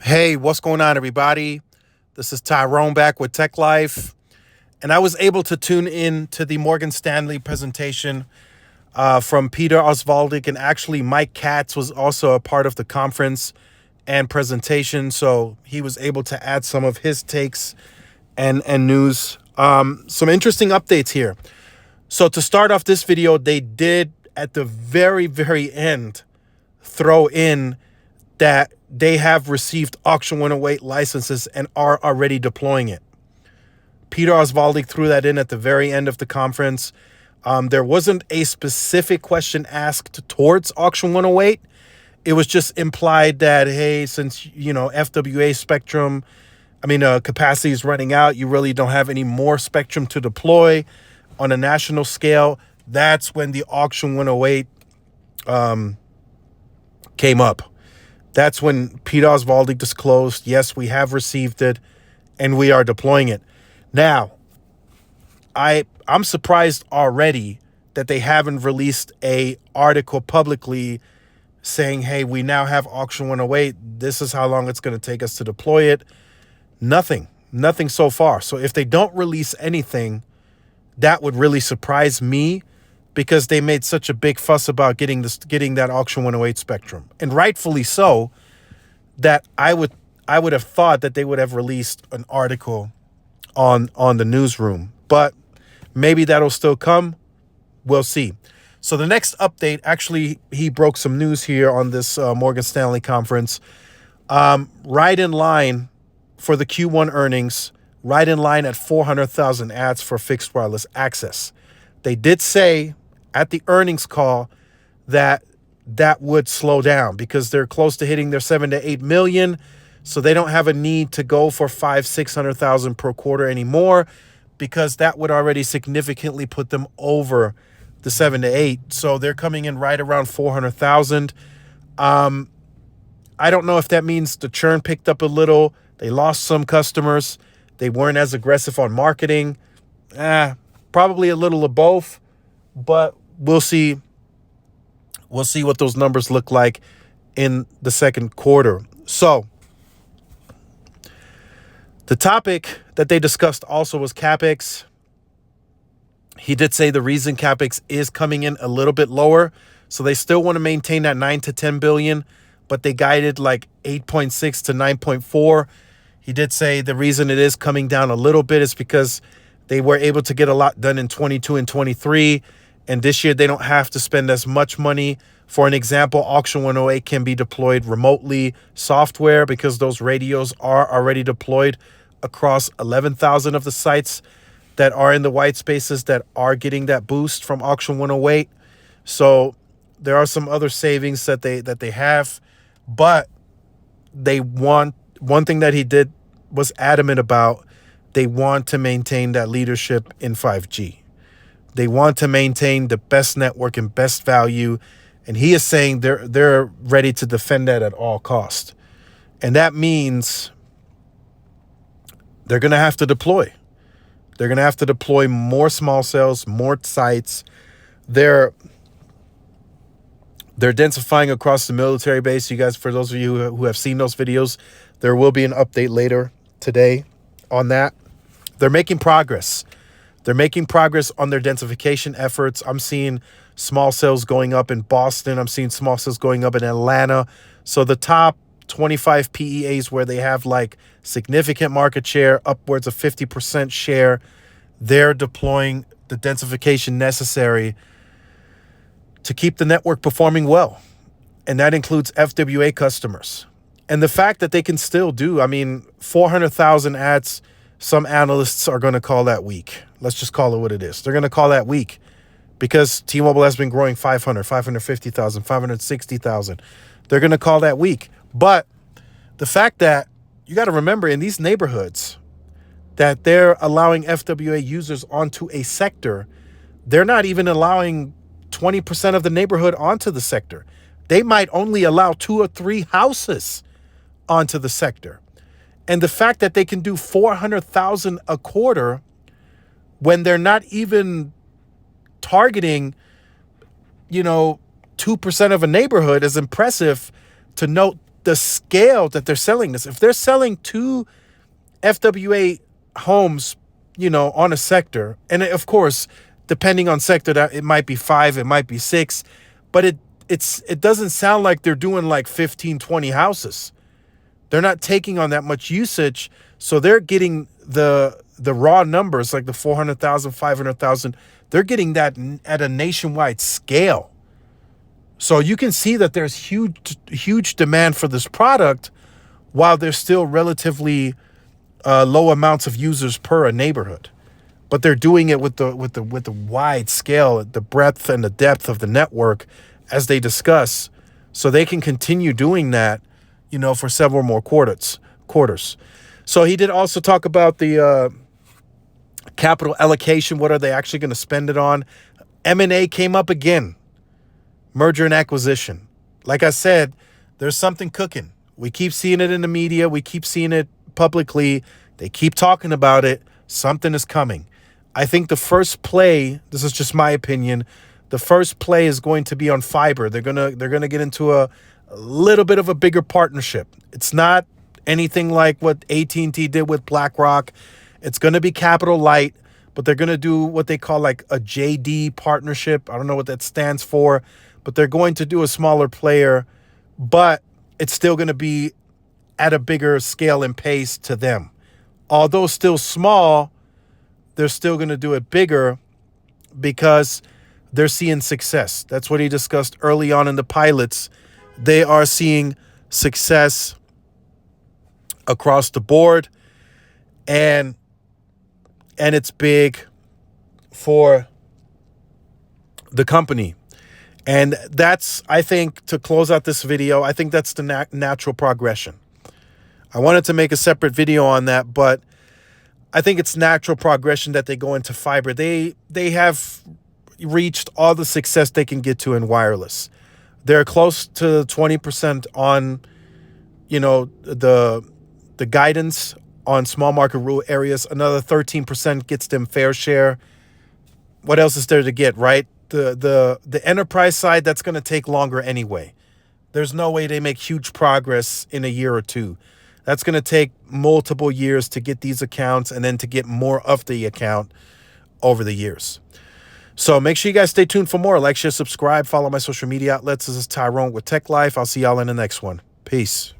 Hey, what's going on, everybody? This is Tyrone back with Tech Life. And I was able to tune in to the Morgan Stanley presentation from Peter Osvaldik. And actually, Mike Katz was also a part of the conference and presentation. So he was able to add some of his takes and news. Some interesting updates here. So to start off this video, they did at the very, very end throw in that they have received Auction 108 licenses and are already deploying it. Peter Osvaldik threw that in at the very end of the conference. There wasn't a specific question asked towards Auction 108. It was just implied that, hey, since, FWA spectrum, capacity is running out, you really don't have any more spectrum to deploy on a national scale. That's when the Auction 108 came up. That's when Peter Osvaldik disclosed, yes, we have received it and we are deploying it. Now, I'm surprised already that they haven't released a article publicly saying, hey, we now have Auction 108. This is how long it's going to take us to deploy it. Nothing so far. So if they don't release anything, that would really surprise me, because they made such a big fuss about getting that Auction 108 spectrum, and rightfully so. That I would have thought that they would have released an article on the newsroom, but maybe that'll still come. We'll see. So the next update, actually, he broke some news here on this Morgan Stanley conference. Right in line for the Q1 earnings, right in line at 400,000 ads for fixed wireless access. They did say at the earnings call that would slow down because they're close to hitting their 7 to 8 million. So they don't have a need to go for 500,000-600,000 per quarter anymore, because that would already significantly put them over the 7 to 8. So they're coming in right around 400,000. I don't know if that means the churn picked up a little. They lost some customers. They weren't as aggressive on marketing. Probably a little of both. But we'll see. We'll see what those numbers look like in the second quarter. So the topic that they discussed also was Capex. He did say the reason Capex is coming in a little bit lower. So they still want to maintain that 9 to 10 billion, but they guided like 8.6 to 9.4. He did say the reason it is coming down a little bit is because they were able to get a lot done in 22 and 23. And this year, they don't have to spend as much money. For an example, Auction 108 can be deployed remotely software, because those radios are already deployed across 11,000 of the sites that are in the white spaces that are getting that boost from Auction 108. So there are some other savings that they have. But they want, one thing that he was adamant about, they want to maintain that leadership in 5G. They want to maintain the best network and best value. And he is saying they're ready to defend that at all costs. And that means they're going to have to deploy. They're going to have to deploy more small cells, more sites. They're densifying across the military base. You guys, for those of you who have seen those videos, there will be an update later today on that. They're making progress. They're making progress on their densification efforts. I'm seeing small cells going up in Boston. I'm seeing small cells going up in Atlanta. So the top 25 PEAs where they have like significant market share, upwards of 50% share, they're deploying the densification necessary to keep the network performing well. And that includes FWA customers. And the fact that they can still do, 400,000 ads, some analysts are going to call that weak. Let's just call it what it is. They're going to call that weak because T-Mobile has been growing 500, 550,000, 560,000. They're going to call that weak. But the fact that you got to remember, in these neighborhoods that they're allowing FWA users onto a sector, they're not even allowing 20% of the neighborhood onto the sector. They might only allow 2 or 3 houses onto the sector. And the fact that they can do 400,000 a quarter when they're not even targeting, 2% of a neighborhood is impressive to note the scale that they're selling this, if they're selling 2 FWA homes, on a sector, and of course, depending on sector, that it might be 5, it might be 6, but it doesn't sound like they're doing like 15, 20 houses. They're not taking on that much usage, so they're getting the raw numbers, like the 400,000, 500,000. They're getting that at a nationwide scale. So you can see that there's huge demand for this product, while there's still relatively low amounts of users per a neighborhood. But they're doing it with the wide scale, the breadth and the depth of the network, as they discuss, so they can continue doing that, for several more quarters. So he did also talk about the capital allocation. What are they actually going to spend it on? M&A came up again. Merger and acquisition. Like I said, there's something cooking. We keep seeing it in the media. We keep seeing it publicly. They keep talking about it. Something is coming. I think the first play, this is just my opinion, the first play is going to be on fiber. They're gonna get into a little bit of a bigger partnership. It's not anything like what AT&T did with BlackRock. It's going to be capital light, but they're going to do what they call like a JD partnership. I don't know what that stands for, but they're going to do a smaller player, but it's still going to be at a bigger scale and pace to them. Although still small, they're still going to do it bigger because they're seeing success. That's what he discussed early on in the pilots. They are seeing success across the board, and it's big for the company. And that's, I think, to close out this video, I think that's the natural progression. I wanted to make a separate video on that, but I think it's natural progression that they go into fiber. They have reached all the success they can get to in wireless. They're close to 20% on, the guidance on small market rural areas. Another 13% gets them fair share. What else is there to get, right? The enterprise side, that's going to take longer anyway. There's no way they make huge progress in a year or two. That's going to take multiple years to get these accounts and then to get more of the account over the years. So make sure you guys stay tuned for more. Like, share, subscribe, follow my social media outlets. This is Tyrone with Tech Life. I'll see y'all in the next one. Peace.